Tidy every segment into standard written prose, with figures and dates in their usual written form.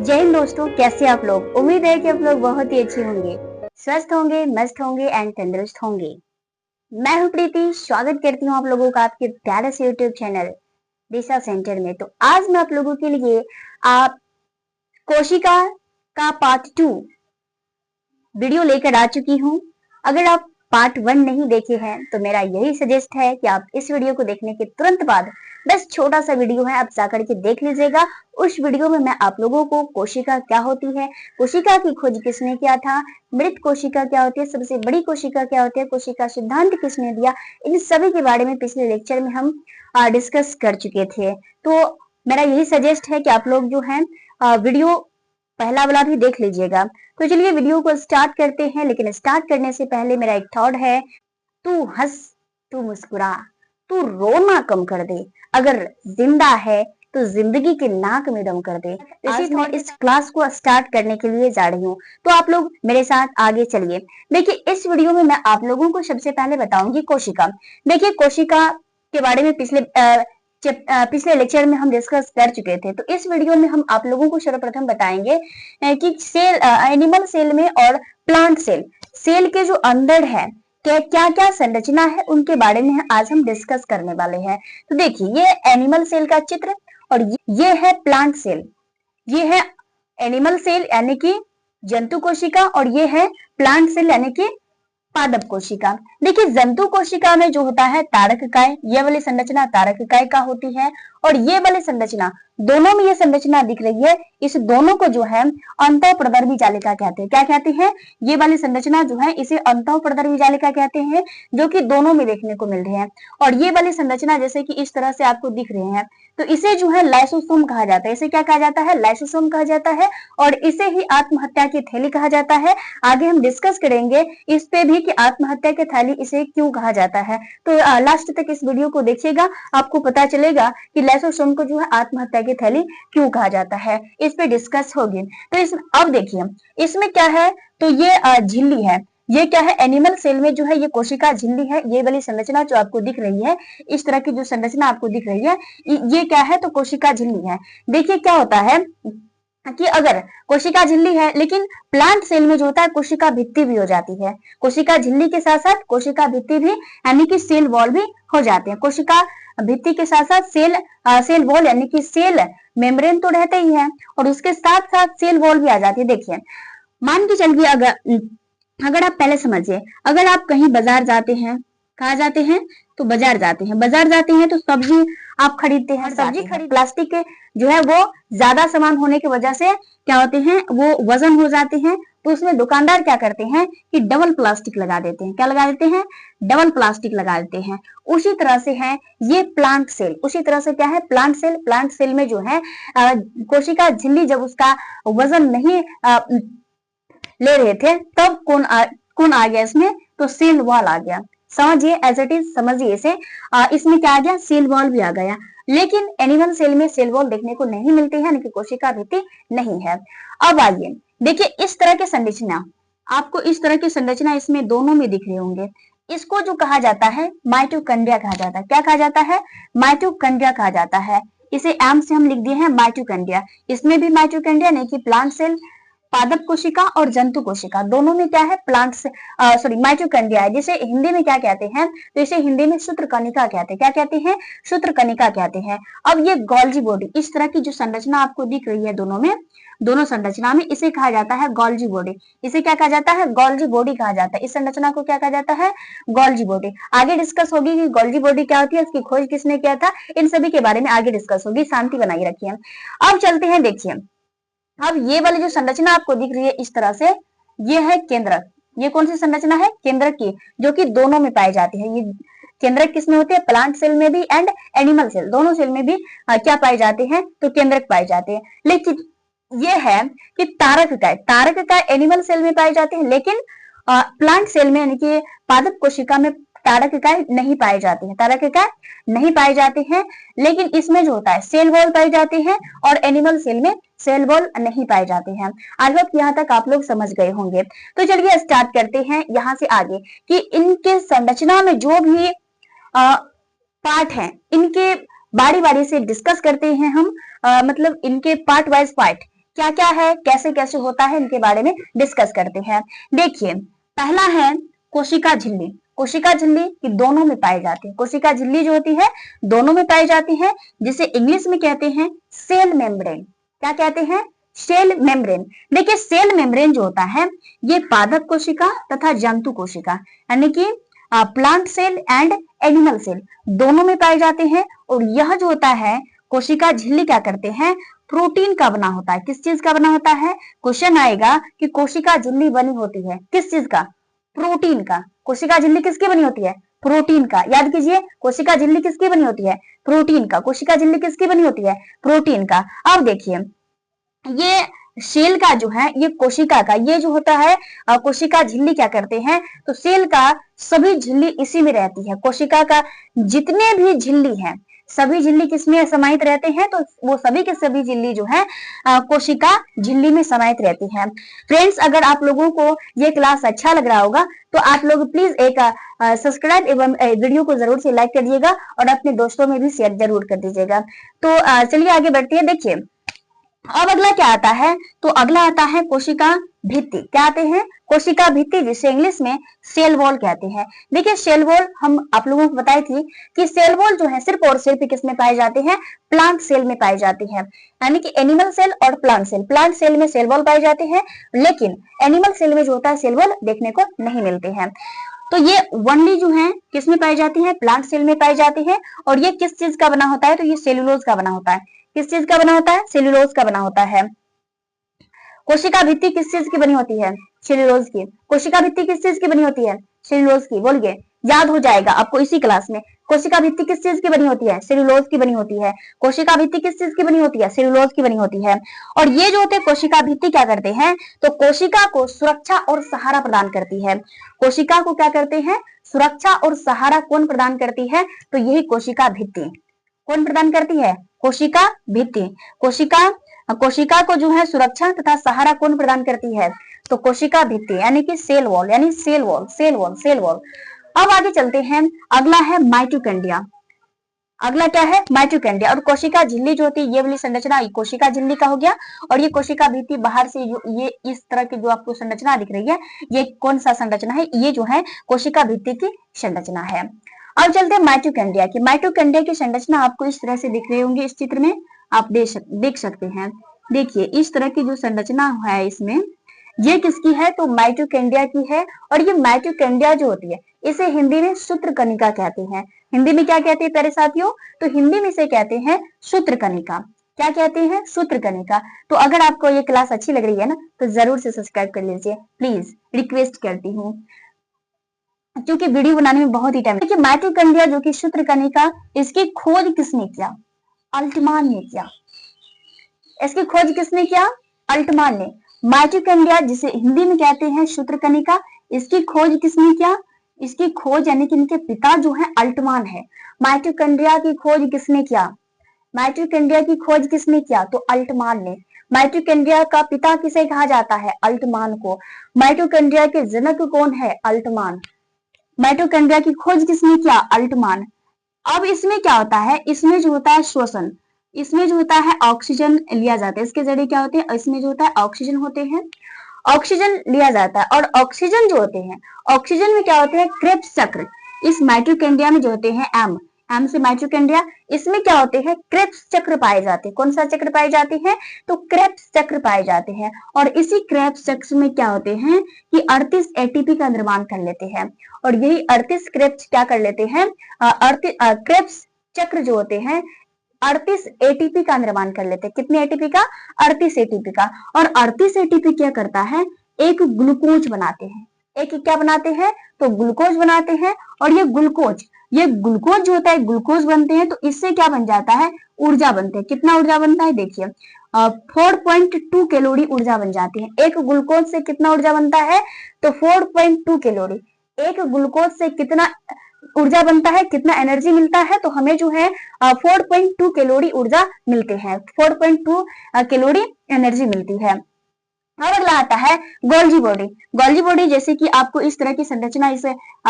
जय हिंद दोस्तों, कैसे आप लोग। उम्मीद है कि आप लोग बहुत ही अच्छे होंगे, स्वस्थ होंगे, मस्त होंगे एंड तंदुरुस्त होंगे। मैं हूं प्रीति, स्वागत करती हूं आप लोगों का आपके प्यारे से यूट्यूब चैनल दिशा सेंटर में। तो आज मैं आप लोगों के लिए आप कोशिका का पार्ट 2 वीडियो लेकर आ चुकी हूँ। अगर आप पार्ट 1 नहीं देखे हैं तो मेरा यही सजेस्ट है कि आप इस वीडियो को देखने के तुरंत बाद, बस छोटा सा वीडियो है, आप जाकर के देख लीजिएगा। उस वीडियो में मैं आप लोगों को कोशिका क्या होती है, कोशिका की खोज किसने किया था, मृत कोशिका क्या होती है, सबसे बड़ी कोशिका क्या होती है, कोशिका सिद्धांत किसने दिया, इन सभी के बारे में पिछले लेक्चर में हम डिस्कस कर चुके थे। तो मेरा यही सजेस्ट है कि आप लोग जो है वीडियो पहला वाला भी देख लीजिएगा। तो चलिए वीडियो को स्टार्ट करते हैं, लेकिन स्टार्ट करने से पहले मेरा एक थॉट है, तू हंस, तू मुस्कुरा, तू रोना कम कर दे, अगर जिंदा है तो जिंदगी के नाक में दम कर दे। तो इसी मैं इस क्लास को स्टार्ट करने के लिए जा रही हूँ, तो आप लोग मेरे साथ आगे चलिए। देखिए, इस वीडियो में मैं आप लोगों को सबसे पहले बताऊंगी कोशिका। देखिए, कोशिका के बारे में पिछले लेक्चर में हम डिस्कस कर चुके थे। तो इस वीडियो में हम आप लोगों को सर्वप्रथम बताएंगे कि एनिमल सेल में और प्लांट सेल के जो अंदर है क्या क्या संरचना है, उनके बारे में आज हम डिस्कस करने वाले हैं। तो देखिए, ये एनिमल सेल का चित्र और ये है प्लांट सेल। ये है एनिमल सेल यानी कि जंतु कोशिका और ये है प्लांट सेल यानी कि पादप कोशिका। देखिए, जंतु कोशिका में जो होता है तारक काय, ये वाली संरचना तारक काय का होती है और ये वाली संरचना, दोनों में ये संरचना दिख रही है, इस दोनों को जो है अंतःप्रदर्भी जालिका कहते हैं। क्या कहते हैं? ये वाली संरचना जो है इसे अंतःप्रदर्भी जालिका कहते हैं, जो कि दोनों में देखने को मिल रहे हैं। और ये वाली संरचना जैसे कि इस तरह से आपको दिख रहे हैं, तो इसे जो है लाइसोसोम कहा जाता है। इसे क्या कहा जाता है? लाइसोसोम कहा जाता है और इसे ही आत्महत्या की थैली कहा जाता है। आगे हम डिस्कस करेंगे इस पे भी कि आत्महत्या की थैली इसे क्यों कहा जाता है। तो लास्ट तक इस वीडियो को देखिएगा, आपको पता चलेगा कि लाइसोसोम को जो है आत्महत्या की थैली क्यों कहा जाता है। इस पे डिस्कस होगी। तो अब देखिए, इसमें क्या है, तो ये झिल्ली है। ये क्या है? एनिमल सेल में जो है ये कोशिका झिल्ली है। ये वाली संरचना जो आपको दिख रही है, इस तरह की जो संरचना आपको दिख रही है, ये क्या है? तो कोशिका झिल्ली है। देखिए क्या होता है कि अगर कोशिका झिल्ली है, लेकिन प्लांट सेल में जो होता है कोशिका भित्ति भी हो जाती है। कोशिका झिल्ली के साथ साथ कोशिका भित्ति भी यानी कि सेल वॉल भी हो जाते हैं। कोशिका भित्ति के साथ साथ सेल वॉल यानी कि सेल मेम्ब्रेन तो रहते ही है और उसके साथ साथ सेल वॉल भी आ जाती है। देखिए, मान के चलिए, अगर आप पहले समझिए, अगर आप कहीं बाजार जाते हैं, कहा जाते हैं? तो बाजार जाते हैं। बाजार जाते हैं तो सब्जी आप खरीदते हैं, सब्जी खरीद, प्लास्टिक के जो है वो ज्यादा सामान होने की वजह से क्या होते हैं, वो वजन हो जाते हैं। तो उसमें दुकानदार क्या करते हैं कि डबल प्लास्टिक लगा देते हैं। क्या लगा देते हैं? डबल प्लास्टिक लगा देते हैं। उसी तरह से है ये प्लांट सेल। उसी तरह से क्या है? प्लांट सेल में जो है कोशिका झिल्ली जब उसका वजन नहीं ले रहे थे, तब कौन आ गया इसमें? तो सेल वॉल आ गया। समझिए, एज इट इज समझिए इसे। इसमें क्या आ गया? सेल वॉल भी आ गया। लेकिन एनिमल सेल में सेल वॉल देखने को नहीं मिलती है, यानी कि कोशिका भित्ति नहीं है। अब आइए देखिए, इस तरह के संरचना, आपको इस तरह की संरचना इसमें दोनों में दिख रहे होंगे। इसको जो कहा जाता है माइटोकॉन्ड्रिया कहा जाता है। क्या कहा जाता है? माइटोकॉन्ड्रिया कहा जाता है। इसे एम से हम लिख दिए हैं माइटोकॉन्ड्रिया। इसमें भी माइटोकॉन्ड्रिया नहीं कि प्लांट सेल, पादप कोशिका और जंतु कोशिका दोनों में क्या है? माइटोकॉन्ड्रिया है, जिसे हिंदी में क्या कहते हैं? तो इसे हिंदी में सूत्रकणिका कहते हैं। क्या कहते हैं? सूत्रकणिका कहते हैं। अब ये गोल्जी बॉडी, इस तरह की जो संरचना आपको दिख रही है दोनों संरचना में, इसे कहा जाता है गोल्जी बॉडी। इसे क्या कहा जाता है? गोल्जी बॉडी कहा जाता है। इस संरचना को क्या कहा जाता है? Golgi body. आगे डिस्कस होगी कि गोल्जी बॉडी क्या होती है, इसकी खोज किसने किया था, इन सभी के बारे में आगे डिस्कस होगी। शांति बनाई रखिए। अब चलते हैं, देखिए, अब ये वाली जो संरचना आपको दिख रही है इस तरह से, ये है केंद्रक। ये कौन सी संरचना है? केंद्रक की, जो कि दोनों में पाई जाती है। ये केंद्रक किसमें होते हैं? प्लांट सेल में भी एंड एनिमल सेल, दोनों सेल में भी क्या पाए जाते हैं? तो केंद्रक पाए जाते हैं। लेकिन ये है कि तारक काय एनिमल सेल में पाए जाते हैं, लेकिन प्लांट सेल में यानी कि पादप कोशिका में तारक काय नहीं पाए जाते हैं। तारक काय नहीं पाए जाते हैं, लेकिन इसमें जो होता है सेल वॉल पाई जाती है और एनिमल सेल में सेल वॉल नहीं पाए जाते हैं। आई होप यहाँ तक आप लोग समझ गए होंगे। तो चलिए स्टार्ट करते हैं यहाँ से आगे कि इनके संरचना में जो भी पार्ट हैं, इनके बारी बारी से डिस्कस करते हैं हम। मतलब इनके पार्ट वाइज पार्ट क्या क्या है, कैसे कैसे होता है, इनके बारे में डिस्कस करते हैं। देखिए, पहला है कोशिका झिल्ली। कोशिका झिल्ली की दोनों में पाई जाती है। कोशिका झिल्ली जो होती है दोनों में पाई जाती है, जिसे इंग्लिश में कहते हैं सेल मेम्ब्रेन। क्या कहते हैं? Cell membrane. देखिए, सेल मेम्ब्रेन जो होता है ये पादप कोशिका तथा जंतु कोशिका यानी कि plant cell and animal cell दोनों में पाए जाते हैं। और यह जो होता है कोशिका झिल्ली क्या करते हैं, प्रोटीन का बना होता है। किस चीज का बना होता है? क्वेश्चन आएगा कि कोशिका झिल्ली बनी होती है किस चीज का? प्रोटीन का। कोशिका झिल्ली किसकी बनी होती है? प्रोटीन का। याद कीजिए, कोशिका झिल्ली किसकी बनी होती है? प्रोटीन का। कोशिका झिल्ली किसकी बनी होती है? प्रोटीन का। अब देखिए, ये सेल का जो है, ये कोशिका का, ये जो होता है कोशिका झिल्ली क्या करते हैं, तो सेल का सभी झिल्ली इसी में रहती है। कोशिका का जितने भी झिल्ली हैं सभी झिल्ली किसमें समाहित रहते हैं, तो वो सभी के सभी झिल्ली जो है कोशिका झिल्ली में समाहित रहती है। फ्रेंड्स, अगर आप लोगों को ये क्लास अच्छा लग रहा होगा तो आप लोग प्लीज एक सब्सक्राइब एवं वीडियो को जरूर से लाइक करिएगा और अपने दोस्तों में भी शेयर जरूर कर दीजिएगा। तो चलिए आगे बढ़ते हैं। देखिए, अब अगला क्या आता है, तो अगला आता है कोशिका भित्ति। क्या आते हैं? कोशिका भित्ति, जिसे इंग्लिश में सेल वॉल कहते हैं। देखिए, सेल वॉल हम आप लोगों को बताई थी कि सेल वॉल जो है सिर्फ और सिर्फ किस में पाए जाते हैं? प्लांट सेल में पाए जाते हैं, यानी कि एनिमल सेल और प्लांट सेल। प्लांट सेल में सेल वॉल पाए जाते हैं, लेकिन एनिमल सेल में जो होता है सेल वॉल देखने को नहीं मिलते हैं। तो ये वनली जो है किस में पाई जाती है? प्लांट सेल में पाई जाती है। और ये किस चीज का बना होता है? तो ये सेल्यूलोज का बना होता है। किस चीज का बना होता है? सेल्यूलोज का बना होता है। कोशिका भित्ति किस चीज की बनी होती है? सेल्यूलोज की। कोशिका भित्ति किस चीज की बनी होती है? सेल्यूलोज की। बोलिए, याद हो जाएगा आपको इसी क्लास में। कोशिका भित्ति किस चीज की बनी होती है? सेल्यूलोज की बनी होती है। कोशिका भित्ति किस चीज की बनी होती है? सेल्यूलोज की बनी होती है। और ये जो होते हैं कोशिका भित्ति क्या करते हैं, तो कोशिका को सुरक्षा और सहारा प्रदान करती है। कोशिका को क्या करते हैं? सुरक्षा और सहारा कौन प्रदान करती है? तो यही कोशिका भित्ति। कौन प्रदान करती है? कोशिका भित्ति। कोशिका को जो है सुरक्षा तथा सहारा कौन प्रदान करती है? तो कोशिका भित्ति, यानी कि सेल वॉल, यानी cell wall, cell wall, cell wall. अब आगे चलते हैं। अगला है माइटोकॉन्ड्रिया। अगला क्या है? माइटोकॉन्ड्रिया। और कोशिका झिल्ली जो होती है ये वाली संरचना कोशिका झिल्ली का हो गया। और ये कोशिका भित्ति बाहर से जो ये इस तरह की जो आपको संरचना दिख रही है, ये कौन सा संरचना है? ये जो है कोशिका भित्ति की संरचना है। अब चलते हैं माइटोकॉन्ड्रिया की। माइटोकॉन्ड्रिया की संरचना आपको इस तरह से दिख रही होंगी, इस चित्र में आप देख सकते हैं। देखिए, इस तरह की जो संरचना है इसमें, ये किसकी है? तो माइटोकॉन्ड्रिया की है। और ये माइटोकॉन्ड्रिया जो होती है इसे हिंदी में सूत्रकणिका कहते हैं। हिंदी में क्या कहते हैं प्यारे साथियों? तो हिंदी में इसे कहते हैं सूत्रकणिका। क्या कहते हैं? सूत्रकणिका। तो अगर आपको ये क्लास अच्छी लग रही है ना, तो जरूर से सब्सक्राइब कर लीजिए, प्लीज रिक्वेस्ट करती हूँ, क्योंकि वीडियो बनाने में बहुत ही टाइम। देखिए, माइटोकॉन्ड्रिया जो कि सूत्रकणिका, इसकी खोज किसने किया? अल्टमान ने किया। इसकी खोज किसने किया? अल्टमान ने। माइटोकॉन्ड्रिया जिसे हिंदी में कहते हैं सूत्रकणिका, इसकी खोज किसने किया? इसकी खोज यानी कि इनके पिता जो है अल्टमान है। माइटोकॉन्ड्रिया की खोज किसने किया? माइटोकॉन्ड्रिया की खोज किसने किया? तो अल्टमान ने। माइटोकॉन्ड्रिया का पिता किसे कहा जाता है? अल्टमान को। माइटोकॉन्ड्रिया के जनक कौन है? अल्टमान। माइटोकॉन्ड्रिया की खोज किसने किया? अल्टमान। अब इसमें क्या होता है? इसमें जो होता है श्वसन, इसमें जो होता है ऑक्सीजन लिया जाता है। इसके जरिए क्या होते हैं? इसमें जो होता है ऑक्सीजन होते हैं, ऑक्सीजन लिया जाता है। और ऑक्सीजन जो होते हैं, ऑक्सीजन में क्या होते हैं? क्रेब्स चक्र। इस माइटोकॉन्ड्रिया में जो होते हैं एम से माइटोकॉन्ड्रिया, इसमें क्या होते हैं? क्रेब्स चक्र पाए जाते हैं। कौन सा चक्र पाए जाते हैं? तो क्रेब्स चक्र पाए जाते हैं। और इसी क्रेब्स चक्र में क्या होते हैं कि 38 एटीपी का निर्माण कर लेते हैं। और यही 38 क्रेब्स क्या कर लेते हैं? क्रेब्स चक्र जो होते हैं 38 एटीपी का निर्माण कर लेते हैं। कितने एटीपी का? 38 एटीपी का। और 38 एटीपी क्या करता है? एक ग्लूकोज बनाते हैं। एक क्या बनाते हैं? तो ग्लूकोज बनाते हैं। और ये ग्लूकोज जो होता है, ग्लूकोज बनते हैं तो इससे क्या बन जाता है? ऊर्जा बनते हैं। कितना ऊर्जा बनता है? देखिए 4.2 कैलोरी ऊर्जा बन जाती है। एक ग्लूकोज से कितना ऊर्जा बनता है? तो 4.2 कैलोरी। एक ग्लूकोज से कितना ऊर्जा बनता है, कितना एनर्जी मिलता है? तो हमें जो है 4.2 कैलोरी ऊर्जा मिलते हैं, 4.2 कैलोरी एनर्जी मिलती है। और अगला आता है गोल्जी बॉडी। गोल्जी बॉडी जैसे कि आपको इस तरह की संरचना इस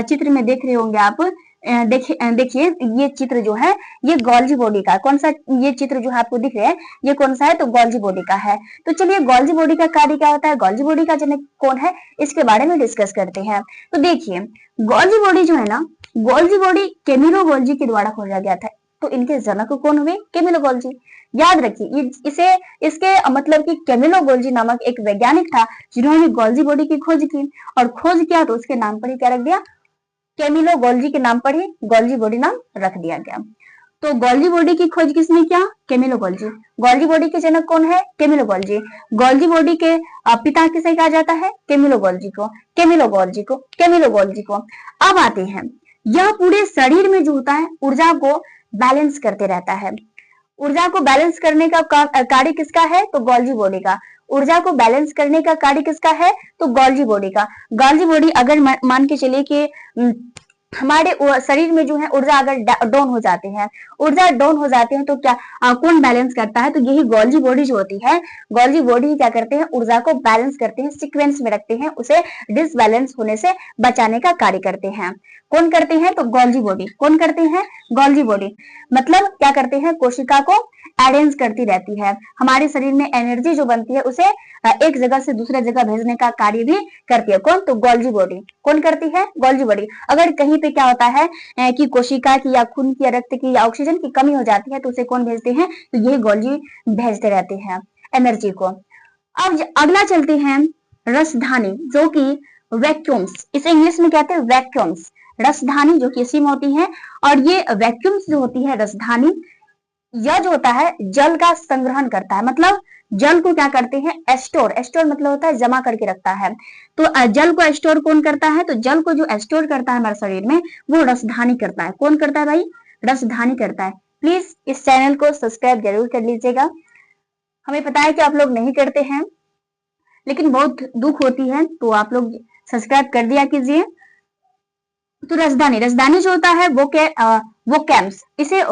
चित्र में देख रहे होंगे आप, देखिए ये चित्र जो है ये गोल्जी बॉडी का कौन सा, ये चित्र जो है आपको दिख रहा है ये कौन सा है, तो गोल्जी बॉडी का है। तो चलिए गोल्जी बॉडी का कार्य क्या होता है, गोल्जी बॉडी का जनक कौन है, इसके बारे में डिस्कस करते हैं। तो देखिए गोल्जी बॉडी जो है ना, गोल्जी बॉडी कैमिलो गोल्जी के द्वारा खोजा गया था। तो इनके जनक कौन हुए, कैमिलो गोल्जी। याद रखिए इसे इसके मतलब कि कैमिलो गोल्जी नामक एक वैज्ञानिक था जिन्होंने गोल्जी बॉडी की खोज की, और खोज किया तो उसके नाम पर ही क्या रख दिया, कैमिलो गोल्जी के नाम पर ही गोल्जी बॉडी नाम रख दिया गया। तो गोल्जी बॉडी की खोज किसने किया, कैमिलो गोल्जी। गोल्जी बॉडी के जनक कौन है, कैमिलो गोल्जी। गोल्जी बॉडी के पिता किसे कहा जाता है, कैमिलो गोल्जी को, कैमिलो गोल्जी को, कैमिलो गोल्जी को। अब आते हैं, यह पूरे शरीर में जो होता है ऊर्जा को बैलेंस करते रहता है। ऊर्जा को बैलेंस करने का कार्य किसका है, तो गोल्जी बॉडी का। ऊर्जा को बैलेंस करने का कार्य किसका है, तो गोल्जी बॉडी का। गोल्जी बॉडी अगर मान के चलिए कि हमारे शरीर में जो है ऊर्जा अगर डाउन हो जाते हैं, ऊर्जा डाउन हो जाते हैं तो क्या कौन बैलेंस करता है, तो यही गोल्जी बॉडी जो होती है, गोल्जी बॉडी क्या करते हैं, ऊर्जा को बैलेंस करते हैं, सीक्वेंस में रखते हैं, उसे डिसबैलेंस होने से बचाने का कार्य करते हैं। कौन करते हैं, तो गोल्जी बॉडी। कौन करते हैं, गोल्जी बॉडी। मतलब क्या करते हैं, कोशिका को अरेंज करती रहती है। हमारे शरीर में एनर्जी जो बनती है उसे एक जगह से दूसरे जगह भेजने का कार्य भी करती है। कौन, तो गोल्जी बॉडी। कौन करती है, गोल्जी बॉडी। अगर कहीं पे क्या होता है कि कोशिका की या खून की या रक्त की या ऑक्सीजन की कमी हो जाती है तो उसे कौन भेजते हैं, तो यही गोल्जी भेजते रहते हैं एनर्जी को। अब अगला चलते हैं, रसधानी जो कि वैक्यूम्स, इसे इंग्लिश में कहते हैं वैक्यूम्स। रसधानी जो कि इसी में होती है, और ये वैक्यूम्स जो होती है रसधानी, यह जो होता है जल का संग्रहण करता है। मतलब जल को क्या करते हैं, स्टोर। स्टोर मतलब होता है जमा करके रखता है। तो जल को स्टोर कौन करता है, तो जल को जो स्टोर करता है हमारे शरीर में वो रसधानी करता है। कौन करता है भाई, रसधानी करता है। प्लीज इस चैनल को सब्सक्राइब जरूर कर लीजिएगा। हमें पता है कि आप लोग नहीं करते हैं, लेकिन बहुत दुख होती है, तो आप लोग सब्सक्राइब कर दिया कीजिए। तो रसधानी, रसधानी जो होता है वो कैम्स, इसे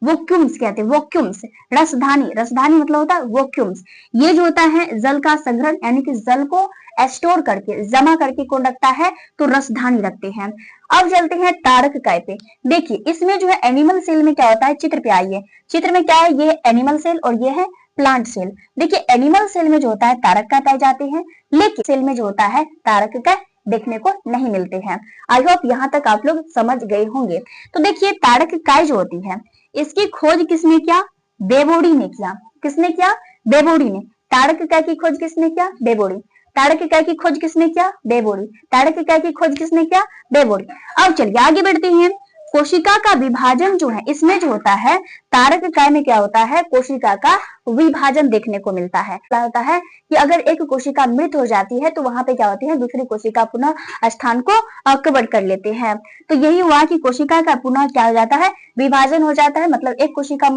वोक्यूम्स कहते हैं, वोक्यूम्स। रसधानी, रसधानी मतलब होता है वोक्यूम्स। ये जो होता है जल का संग्रहण, यानी कि जल को स्टोर करके जमा करके कौन रखता है, तो रसधानी रखते हैं। अब चलते हैं तारक काय पे। देखिए इसमें जो है एनिमल सेल में क्या होता है, चित्र पे आइए, चित्र में क्या है, ये एनिमल सेल और ये है प्लांट सेल। देखिए एनिमल सेल में जो होता है तारक काय पाए जाते हैं, लेकिन सेल में जो होता है तारक काय देखने को नहीं मिलते हैं। आई होप यहाँ तक आप लोग समझ गए होंगे। तो देखिए तारक काय जो होती है, इसकी खोज किसने किया, बेबोडी ने किया। किसने किया, बेबोडी ने। तारक काय की खोज किसने किया, बेबोडी। तारक काय की खोज किसने किया, बेबोडी। तारक काय की खोज किसने किया, बेबोडी। अब चलिए आगे बढ़ते हैं। कोशिका का विभाजन जो है इसमें जो होता है तारक काय में क्या होता है, कोशिका का विभाजन देखने को मिलता है। क्या होता है कि अगर एक कोशिका मृत हो जाती है तो वहां पे क्या होती है, दूसरी कोशिका पुनः स्थान को कवर कर लेते हैं। तो यही हुआ कि कोशिका का पुनः क्या हो जाता है, विभाजन हो जाता है। मतलब एक कोशिका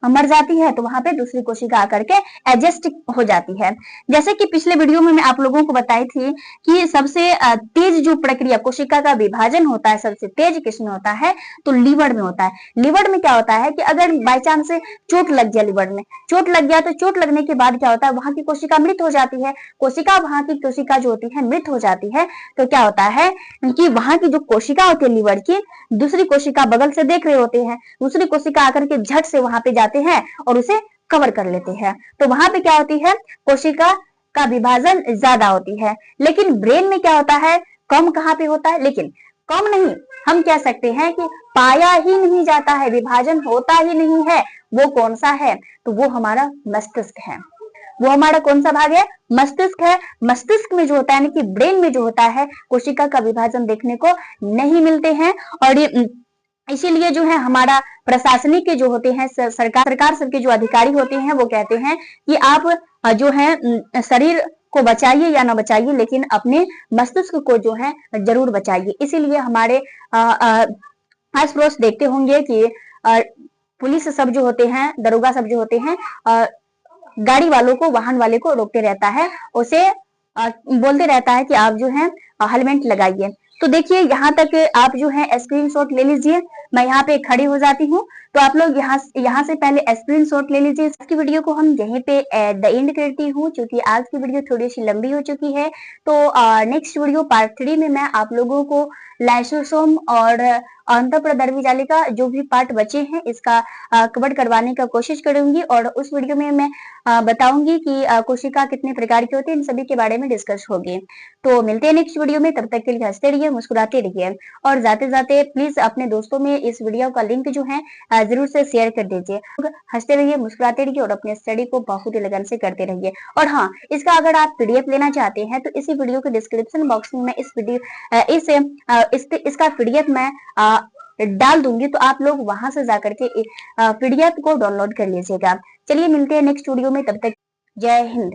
मर जाती है तो वहां पे दूसरी कोशिका आकर के एडजस्ट हो जाती है। जैसे कि पिछले वीडियो में मैं आप लोगों को बताई थी कि सबसे तेज जो प्रक्रिया कोशिका का विभाजन होता है, सबसे तेज किसमें होता है, तो लीवर में होता है। लीवर में क्या होता है कि अगर बाई चांस से चोट लग गया, लीवर में चोट लग गया, तो चोट लगने के बाद क्या होता है, वहां की कोशिका मृत हो जाती है। वहां की कोशिका जो होती है मृत हो जाती है, तो क्या होता है कि वहां की जो कोशिका होती है लीवर की, दूसरी कोशिका बगल से देख रहे होते हैं, दूसरी कोशिका आकर के झट से वहां पे जाते हैं और उसे कवर कर लेते हैं। तो वहां पे क्या होती है, कोशिका का विभाजन ज्यादा होती है। लेकिन ब्रेन में क्या होता है, कम कहाँ पे होता है, लेकिन कम नहीं, हम कह सकते हैं कि पाया ही नहीं जाता है, विभाजन होता ही नहीं है। वो कौन सा है, तो वो हमारा मस्तिष्क है। वो हमारा कौन सा भाग है, मस्तिष्क है। मस्तिष्क में जो होता है, यानी कि ब्रेन में जो होता है, कोशिका का विभाजन देखने को नहीं मिलते हैं। और ये इसीलिए जो है हमारा प्रशासनिक के जो होते हैं, सरकार सबके जो अधिकारी होते हैं, वो कहते हैं कि आप जो है शरीर को बचाइए या ना बचाइए, लेकिन अपने मस्तिष्क को जो है जरूर बचाइए। इसीलिए हमारे आस पड़ोस देखते होंगे कि पुलिस सब जो होते हैं, दरोगा सब जो होते हैं, गाड़ी वालों को, वाहन वाले को रोकते रहता है, उसे बोलते रहता है कि आप जो है हेलमेट लगाइए। तो देखिए यहाँ तक आप जो है स्क्रीनशॉट ले लीजिए। मैं यहाँ पे खड़ी हो जाती हूँ, तो आप लोग यहाँ से पहले स्क्रीनशॉट ले लीजिए। इसकी वीडियो को हम यहीं पे एट द एंड करती हूँ, क्योंकि आज की वीडियो थोड़ी सी लंबी हो चुकी है। तो नेक्स्ट वीडियो पार्ट 3 में मैं आप लोगों को लाइसोसोम और अंतः दरवी जाली का जो भी पार्ट बचे हैं इसका कवर करवाने का कोशिश करूंगी और उस वीडियो में मैं बताऊंगी कि कोशिका कितने प्रकार की होती है, इन सभी के बारे में डिस्कस होगी। तो मिलते हैं नेक्स्ट वीडियो में, तब तक के लिए हंसते रहिए, मुस्कुराते रहिए और जाते जाते प्लीज अपने दोस्तों में इस वीडियो का लिंक जो है जरूर से शेयर कर दीजिए। हंसते रहिए, मुस्कुराते रहिए और अपने स्टडी को बहुत ही लगन से करते रहिए। और हाँ, इसका अगर आप पीडीएफ लेना चाहते हैं तो इसी वीडियो के डिस्क्रिप्शन बॉक्स में मैं इसका पीडीएफ मैं डाल दूंगी, तो आप लोग वहां से जाकर के पीडीएफ को डाउनलोड कर लीजिएगा। चलिए मिलते हैं नेक्स्ट वीडियो में, तब तक जय हिंद।